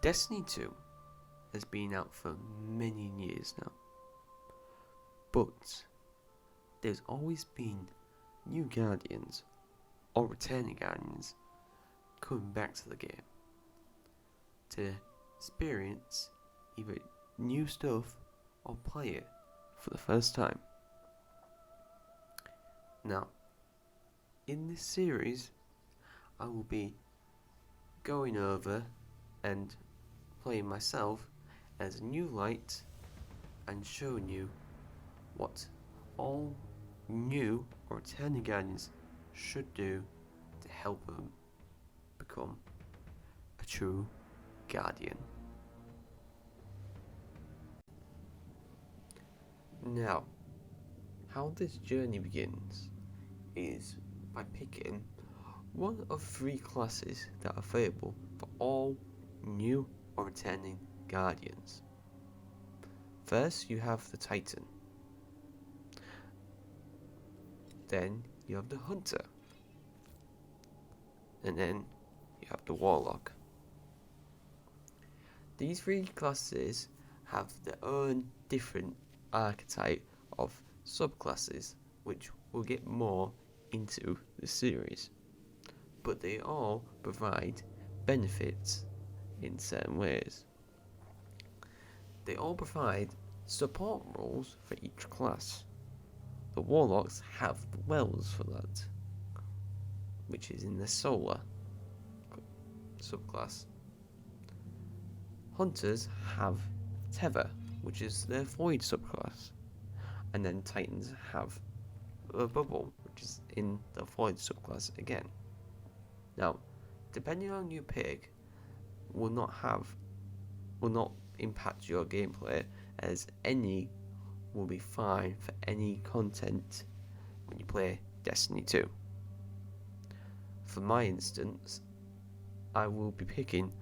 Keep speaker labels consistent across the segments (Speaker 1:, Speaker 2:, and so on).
Speaker 1: Destiny 2 has been out for many years now, but there's always been new Guardians or returning Guardians coming back to the game to experience either new stuff or play it for the first time. Now, in this series, I will be going over and playing myself as a new light and showing you what all new or returning Guardians should do to help them become a true Guardian. Now, how this journey begins is by picking one of 3 classes that are available for all new or returning Guardians. First, you have the Titan. Then you have the Hunter. And then you have the Warlock. These 3 classes have their own different archetype of subclasses, which we'll get more into the series. But they all provide benefits in certain ways. They all provide support roles for each class. The Warlocks have the Wells for that, which is in the Solar subclass. Hunters have Tether, which is their Void subclass. And then Titans have a Bubble, which is in the Void subclass again. Now, depending on your pick, will not impact your gameplay, as any will be fine for any content when you play Destiny 2. For my instance, I will be picking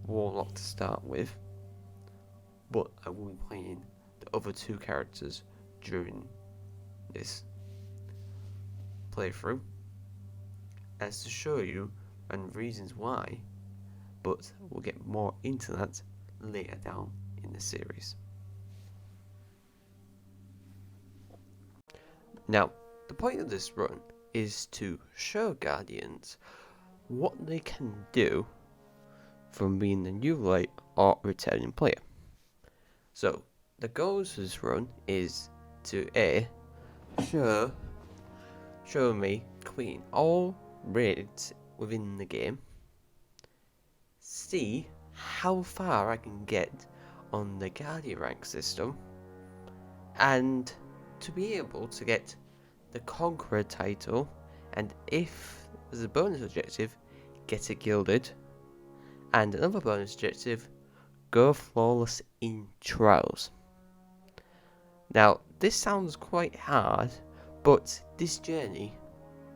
Speaker 1: Warlock to start with, but I will be playing the other 2 characters during this playthrough as to show you and reasons why, but we'll get more into that later down in the series. Now, the point of this run is to show Guardians what they can do from being a new light or returning player. So, the goals of this run is to A, show me clean all raids within the game, see how far I can get on the Guardian rank system, and to be able to get the Conqueror title, and if there's a bonus objective, get it gilded, and another bonus objective, go flawless in Trials. Now, this sounds quite hard, but this journey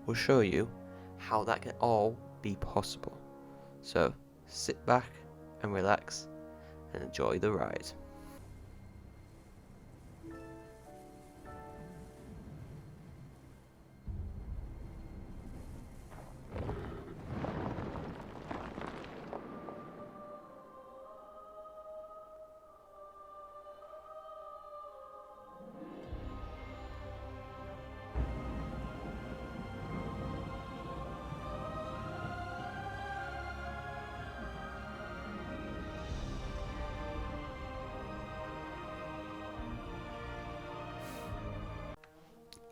Speaker 1: will show you how that can all be possible. So, sit back and relax and enjoy the ride.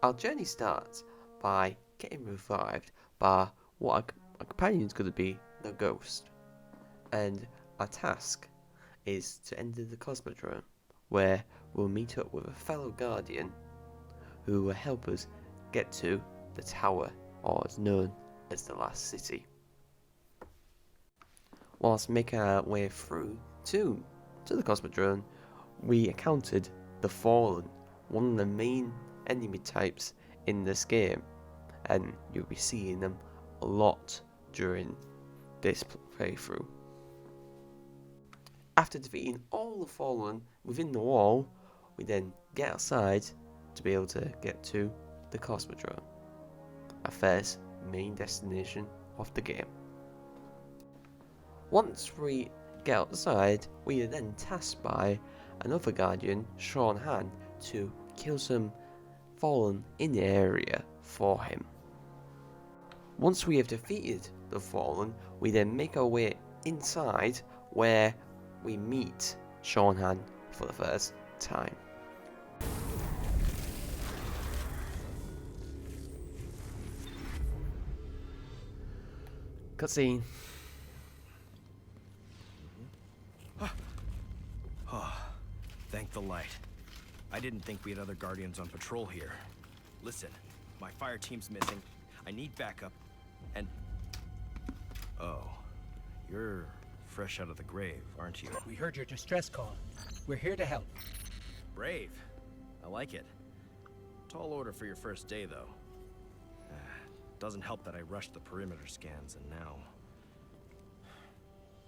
Speaker 1: Our journey starts by getting revived by what our companion is going to be, the Ghost. And our task is to enter the Cosmodrome, where we'll meet up with a fellow Guardian who will help us get to the tower, or is known as the Last City. Whilst making our way through to the Cosmodrome, we encountered the Fallen, one of the main enemy types in this game, and you'll be seeing them a lot during this playthrough. After defeating all the Fallen within the wall, we then get outside to be able to get to the Cosmodrome, our first main destination of the game. Once we get outside, we are then tasked by another guardian, Sean Han, to kill some fallen in the area for him. Once we have defeated the fallen, we then make our way inside where we meet Sean Han for the first time. Cutscene.
Speaker 2: Oh, thank the light. I didn't think we had other guardians on patrol here. Listen, my fire team's missing. I need backup. And... oh, you're fresh out of the grave, aren't you?
Speaker 3: We heard your distress call. We're here to help.
Speaker 2: Brave. I like it. Tall order for your first day, though. Doesn't help that I rushed the perimeter scans, and now...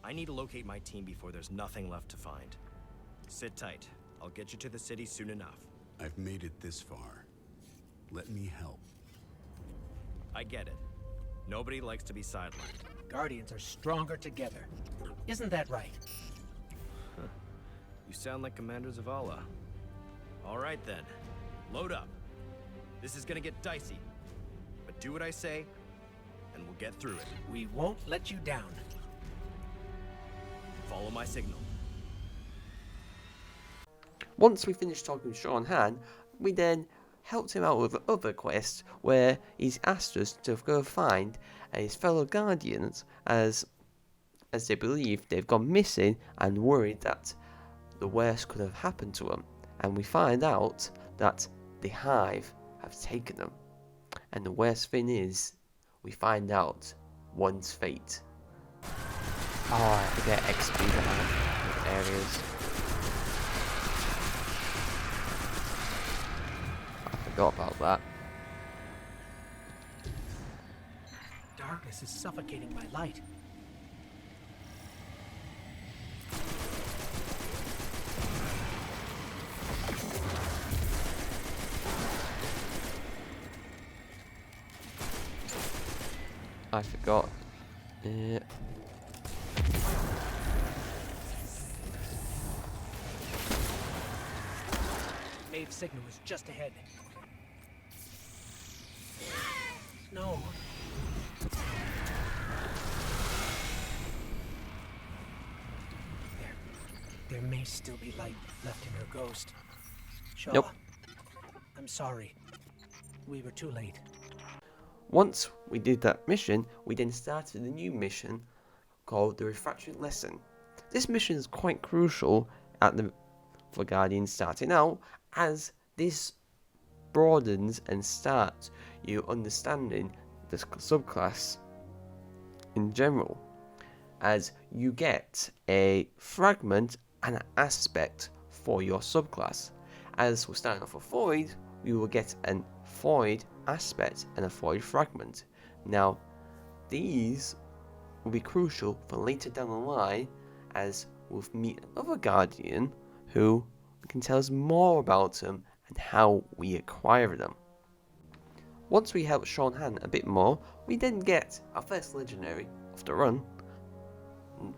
Speaker 2: I need to locate my team before there's nothing left to find. Sit tight. I'll get you to the city soon enough.
Speaker 4: I've made it this far. Let me help.
Speaker 2: I get it. Nobody likes to be sidelined.
Speaker 3: Guardians are stronger together. Isn't that right?
Speaker 2: You sound like Commander Zavala. All right then. Load up. This is gonna get dicey. But do what I say, and we'll get through it.
Speaker 3: We won't let you down.
Speaker 2: Follow my signal.
Speaker 1: Once we finished talking to Sean Han, we then helped him out with other quests where he's asked us to go find his fellow guardians as they believe they've gone missing and worried that the worst could have happened to them. And we find out that the Hive have taken them. And the worst thing is, we find out one's fate. Oh, I forget XP the areas. I forgot about that.
Speaker 3: Darkness is suffocating my light.
Speaker 1: I forgot.
Speaker 3: Maeve signal is just ahead. No. There may still be light left in her ghost. Shaw,
Speaker 1: Nope.
Speaker 3: I'm sorry. We were too late.
Speaker 1: Once we did that mission, we then started a new mission called the Refractory Lesson. This mission is quite crucial for Guardians starting out, as this broadens and starts you understanding the subclass in general, as you get a fragment and an aspect for your subclass. As we're starting off with Void, we will get a Void aspect and a Void fragment. Now, these will be crucial for later down the line, as we'll meet another Guardian who can tell us more about them and how we acquire them. Once we help Sean Han a bit more, we then get our first legendary of the run,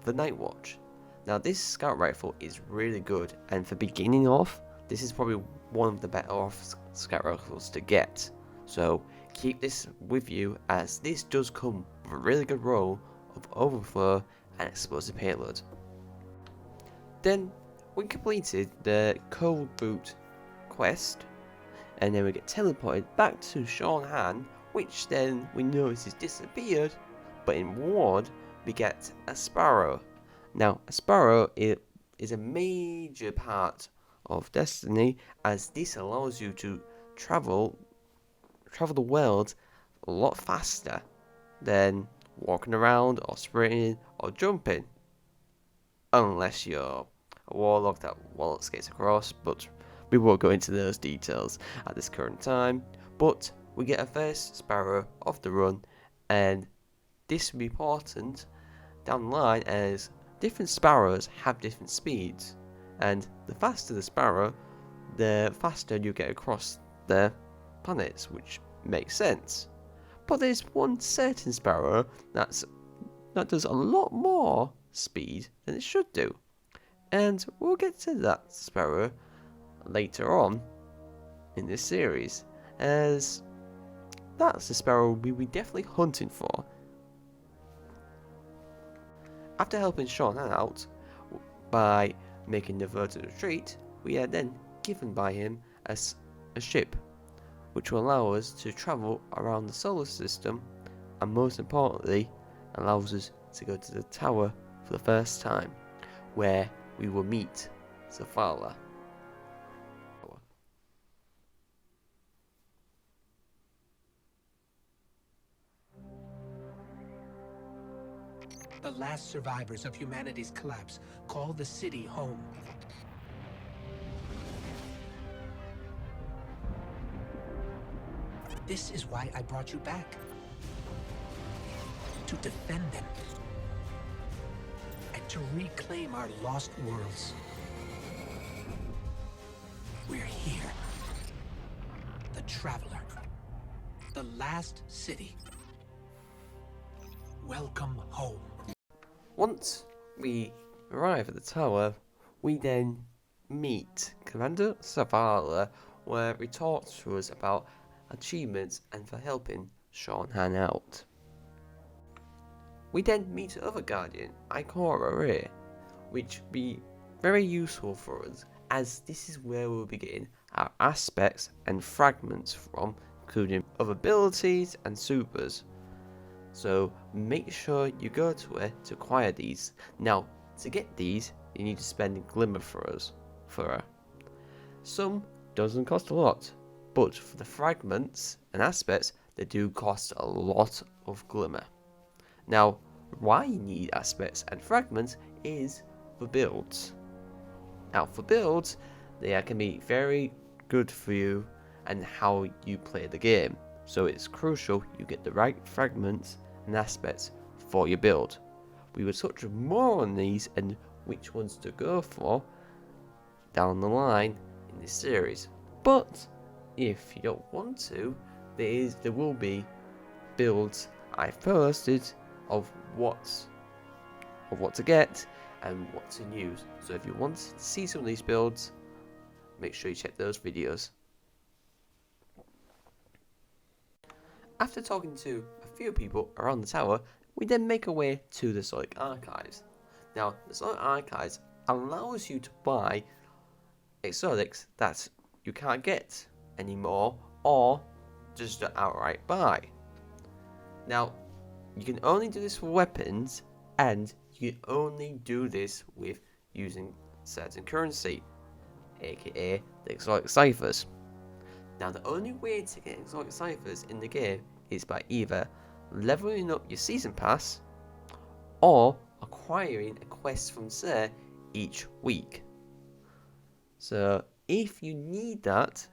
Speaker 1: the Night Watch. Now this scout rifle is really good, and for beginning off, this is probably one of the better off scout rifles to get. So keep this with you, as this does come with a really good roll of overflow and explosive payload. Then we completed the Cold Boot quest, and then we get teleported back to Sean Han, which then we notice has disappeared, but in reward we get a Sparrow. Now a Sparrow is a major part of Destiny, as this allows you to travel the world a lot faster than walking around or sprinting or jumping, unless you're a warlock that wall skates across, but we won't go into those details at this current time. But we get a first Sparrow of the run, and this will be important down the line, as different Sparrows have different speeds, and the faster the Sparrow, the faster you get across the planets, which makes sense. But there's one certain Sparrow that does a lot more speed than it should do. And we'll get to that sparrow later on in this series, as that's the sparrow we'll be definitely hunting for. After helping Sean out by making the averted retreat, we are then given by him as a ship, which will allow us to travel around the solar system, and most importantly, allows us to go to the tower for the first time, where we will meet Zavala.
Speaker 3: The last survivors of humanity's collapse call the city home. This is why I brought you back. To defend them. And to reclaim our lost worlds. We're here. The Traveler. The last city. Welcome home.
Speaker 1: Once we arrive at the tower, we then meet Commander Zavala, where he talks to us about achievements and for helping Sean Han out. We then meet other Guardian, Ikora Ray, which will be very useful for us, as this is where we'll be getting our aspects and fragments from, including other abilities and supers. So make sure you go to her to acquire these. Now, to get these, you need to spend Glimmer for her. Some doesn't cost a lot, but for the fragments and aspects, they do cost a lot of Glimmer. Now, why you need aspects and fragments is for builds. Now, for builds, they can be very good for you and how you play the game. So it's crucial you get the right fragments and aspects for your build. We will touch more on these and which ones to go for down the line in this series. But if you don't want to, there will be builds I posted of what to get and what to use. So if you want to see some of these builds, make sure you check those videos. After talking to a few people around the tower, we then make our way to the Exotic Archives. Now, the Exotic Archives allows you to buy exotics that you can't get anymore, or just to outright buy. Now, you can only do this for weapons, and you can only do this with using certain currency, aka the exotic ciphers. Now, the only way to get exotic ciphers in the game is by either leveling up your season pass or acquiring a quest from Sir each week. So, if you need that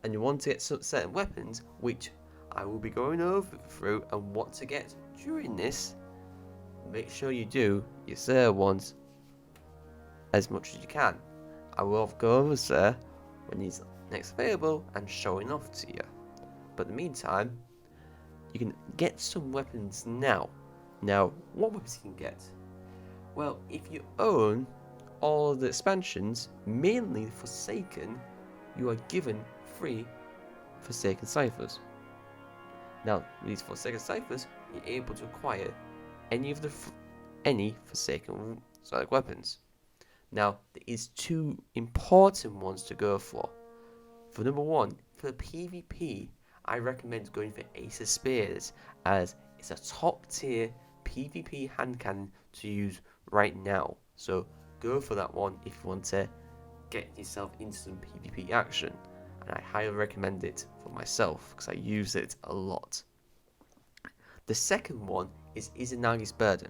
Speaker 1: and you want to get some certain weapons, which I will be going over through and what to get during this, make sure you do your Sir ones as much as you can. I will go over Sir when he's next available and showing off to you. But in the meantime, you can get some weapons now. Now, what weapons you can get? Well, if you own all the expansions, mainly Forsaken, you are given free Forsaken ciphers. Now, these Forsaken ciphers, you're able to acquire any Forsaken exotic weapons. Now, there is two important ones to go for. For number one, for the PvP, I recommend going for Ace of Spears, as it's a top tier PvP hand cannon to use right now. So go for that one if you want to get yourself into some PvP action, and I highly recommend it for myself because I use it a lot. The second one is Izanagi's Burden.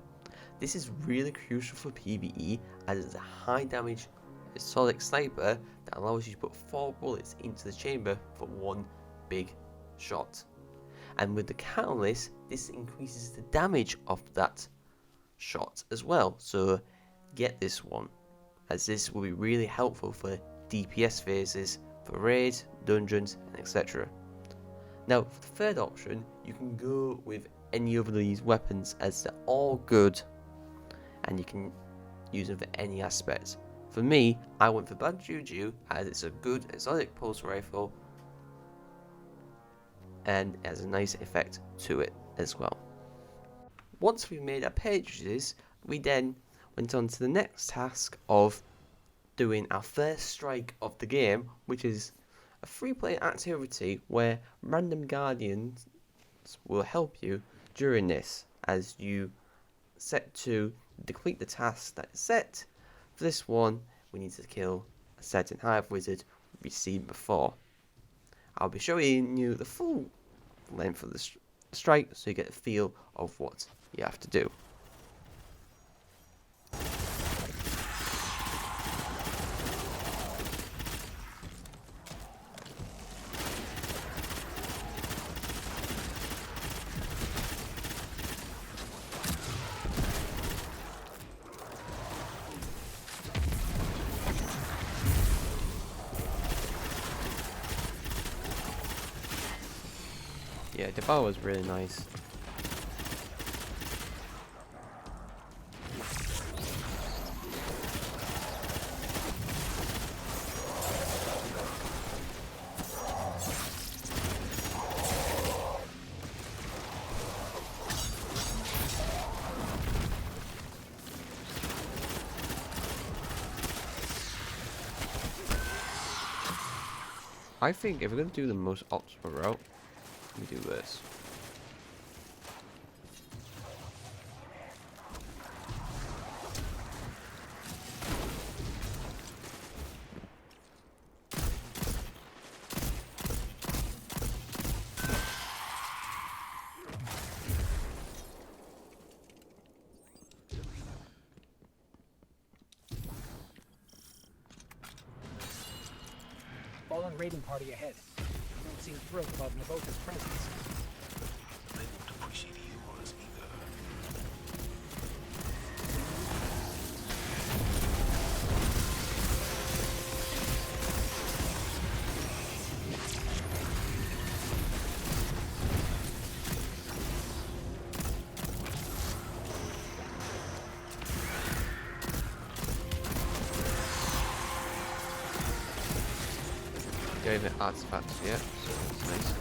Speaker 1: This is really crucial for PvE, as it's a high damage exotic sniper that allows you to put 4 bullets into the chamber for one big shot. And with the catalyst, this increases the damage of that shot as well. So get this one, as this will be really helpful for DPS phases, for raids, dungeons, and etc. Now, for the third option, you can go with any of these weapons, as they're all good and you can use them for any aspect. For me, I went for Bad Juju as it's a good exotic pulse rifle and it has a nice effect to it as well. Once we made our purchases, we then went on to the next task of doing our first strike of the game, which is a free-play activity where random guardians will help you during this as you set to complete the task that is set. For this one, we need to kill a certain hive wizard we've seen before. I'll be showing you the full length of the strike so you get a feel of what you have to do. Yeah, the bar was really nice. I think if we're going to do the most optimal route, we do this.
Speaker 3: Fallen raiding party ahead. You don't seem thrilled about Navota's presence.
Speaker 5: They won't appreciate heroes either.
Speaker 1: Gave it artifacts, yeah, so that's nice.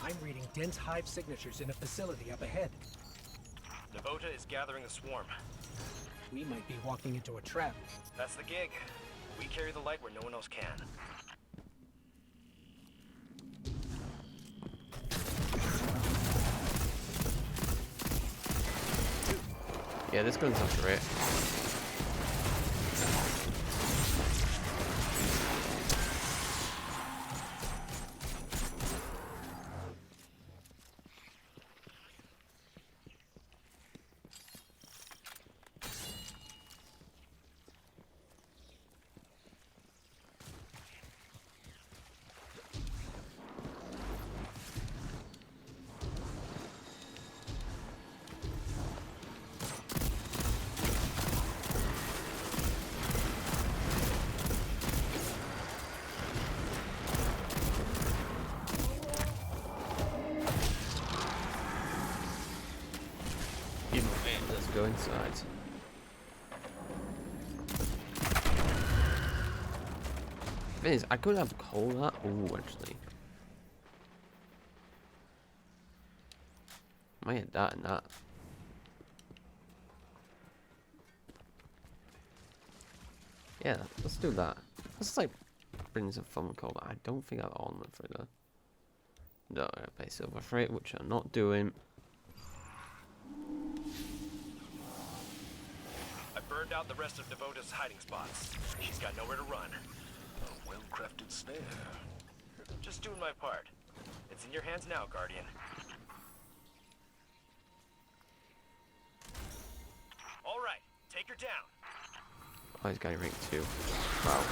Speaker 3: I'm reading dense hive signatures in a facility up ahead.
Speaker 2: Navota is gathering a swarm.
Speaker 3: We might be walking into a trap.
Speaker 2: That's the gig. We carry the light where no one else can.
Speaker 1: Yeah, this gun's not great. to go inside. Thing is, I could have cola. Oh, actually. Might get that and that. Yeah, let's do that. Let's like bring some fun cola. I don't think I've on for the. No, I gotta pay silver for it, which I'm not doing.
Speaker 2: I burned out the rest of Devota's hiding spots. She's got nowhere to run.
Speaker 5: A well-crafted snare.
Speaker 2: Just doing my part. It's in your hands now, Guardian. All right, take her down.
Speaker 1: Oh, he's got a rank 2. Wow.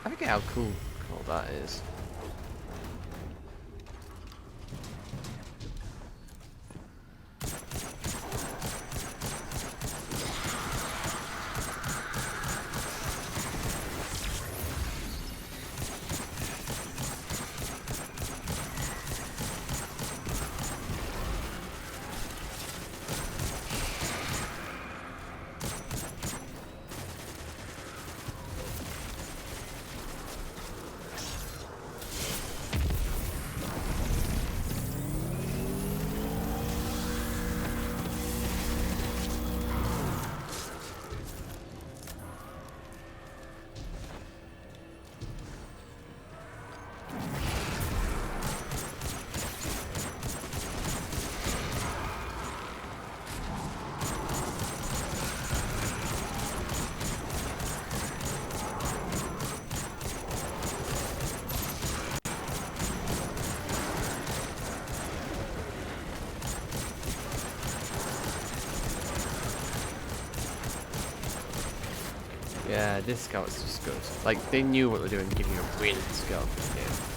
Speaker 1: I forget how cool that is. Yeah, this scout's just good. Like, they knew what they were doing, giving you a really good scout for this game.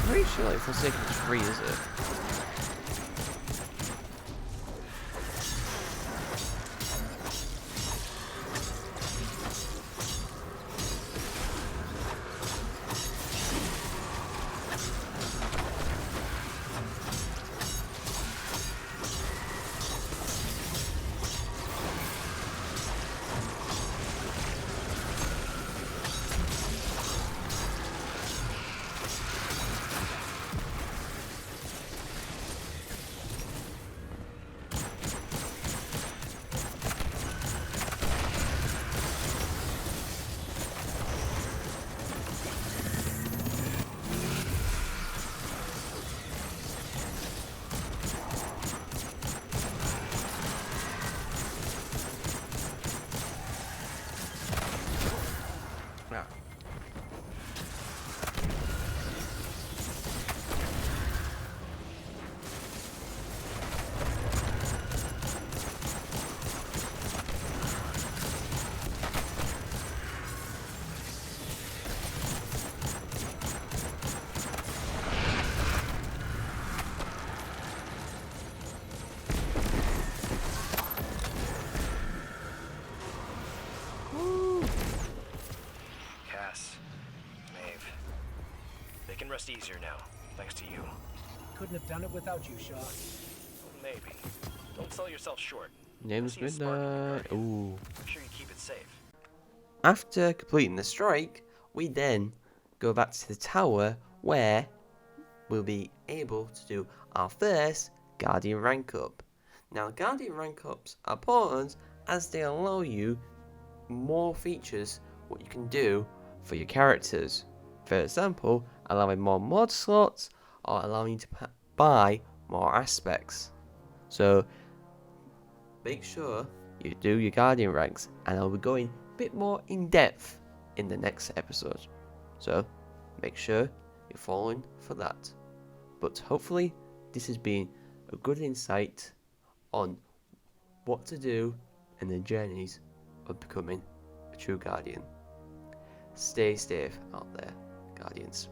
Speaker 1: Pretty sure like Forsaken 3, is it?
Speaker 2: rest easier now, thanks to you.
Speaker 3: Couldn't have done it without you, Shaw.
Speaker 2: Maybe. Don't sell yourself short.
Speaker 1: Name's
Speaker 2: I see a spark in your
Speaker 1: Midnight.
Speaker 2: guardian.
Speaker 1: Ooh.
Speaker 2: Make sure you keep it safe.
Speaker 1: After completing the strike, we then go back to the tower where we'll be able to do our first Guardian rank up. Now, Guardian rank ups are important as they allow you more features what you can do for your characters. For example, allowing more mod slots or allowing you to buy more aspects. So make sure you do your Guardian ranks, and I'll be going a bit more in depth in the next episode. So make sure you're following for that. But hopefully this has been a good insight on what to do and the journeys of becoming a true Guardian. Stay safe out there, Guardians.